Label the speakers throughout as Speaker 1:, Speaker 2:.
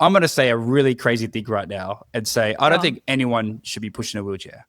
Speaker 1: I'm going to say a really crazy thing right now and say, I don't think anyone should be pushing a wheelchair.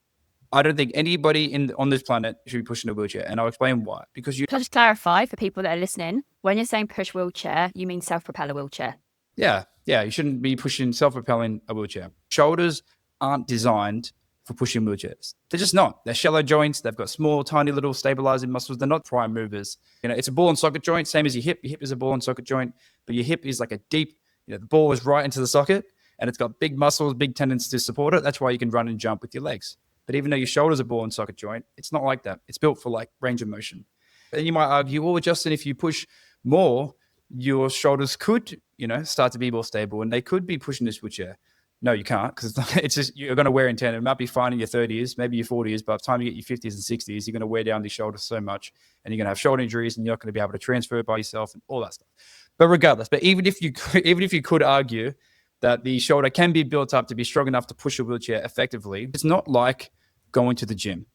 Speaker 1: I don't think anybody on this planet should be pushing a wheelchair. And I'll explain why. Because
Speaker 2: Can I just clarify for people that are listening, when you're saying push wheelchair, you mean self-propeller wheelchair?
Speaker 1: Yeah. You shouldn't be pushing self-propelling a wheelchair. Shoulders aren't designed for pushing wheelchairs. They're just not. They're shallow joints. They've got small, tiny little stabilizing muscles. They're not prime movers. It's a ball and socket joint, same as your hip. Your hip is a ball and socket joint, but your hip is like a deep, the ball is right into the socket and it's got big muscles, big tendons to support it. That's why you can run and jump with your legs. But even though your shoulder's a ball and socket joint, it's not like that. It's built for like range of motion. And you might argue, well, Justin, if you push more, your shoulders could, start to be more stable and they could be pushing this wheelchair. No, you can't, because it's just, you're going to wear and tear. It might be fine in your 30s, maybe your 40s, but by the time you get your 50s and 60s, you're going to wear down these shoulders so much and you're going to have shoulder injuries and you're not going to be able to transfer it by yourself and all that stuff. But regardless, even if you could argue that the shoulder can be built up to be strong enough to push a wheelchair effectively, it's not like going to the gym.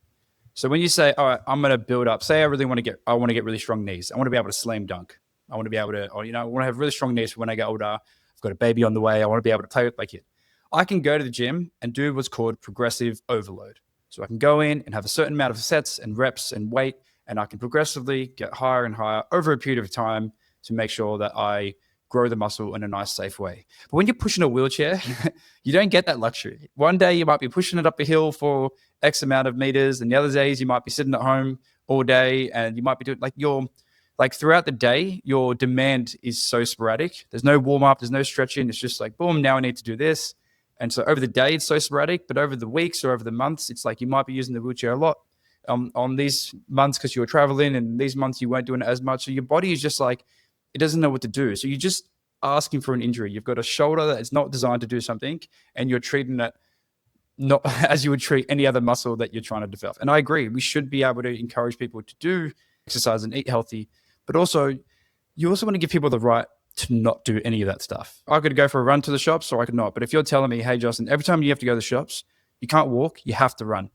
Speaker 1: So when you say, all right, I'm going to build up, say I want to get really strong knees. I want to be able to slam dunk. I want to be able to, I want to have really strong knees for when I get older. I've got a baby on the way. I want to be able to play with my kid. I can go to the gym and do what's called progressive overload. So I can go in and have a certain amount of sets and reps and weight, and I can progressively get higher and higher over a period of time to make sure that I grow the muscle in a nice, safe way. But when you're pushing a wheelchair, you don't get that luxury. One day you might be pushing it up a hill for X amount of meters, and the other days you might be sitting at home all day, and you might be doing throughout the day, your demand is so sporadic. There's no warm up, there's no stretching. It's just like, boom, now I need to do this. And so over the day, it's so sporadic, but over the weeks or over the months, it's like you might be using the wheelchair a lot on these months because you were traveling, and these months you weren't doing it as much. So your body is just like, it doesn't know what to do. So you're just asking for an injury. You've got a shoulder that is not designed to do something, and you're treating it not as you would treat any other muscle that you're trying to develop. And I agree, we should be able to encourage people to do exercise and eat healthy, but also you also want to give people the right to not do any of that stuff. I could go for a run to the shops or I could not. But if you're telling me, hey, Justin, every time you have to go to the shops, you can't walk, you have to run.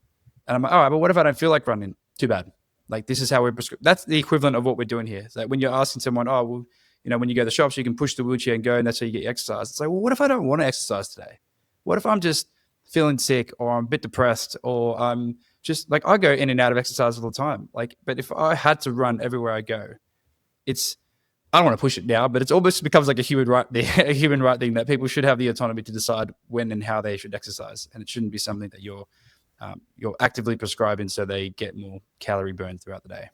Speaker 1: And I'm like, all right, but what if I don't feel like running? Too bad. Like, this is how we're prescribed. That's the equivalent of what we're doing here. So when you're asking someone, oh, well, when you go to the shops, you can push the wheelchair and go, and that's how you get exercise. It's like, well, what if I don't want to exercise today? What if I'm just feeling sick, or I'm a bit depressed, or I'm just like, I go in and out of exercise all the time. Like, but if I had to run everywhere I go, I don't want to push it now, but it almost becomes like a human right thing that people should have the autonomy to decide when and how they should exercise. And it shouldn't be something that you're actively prescribing so they get more calorie burn throughout the day.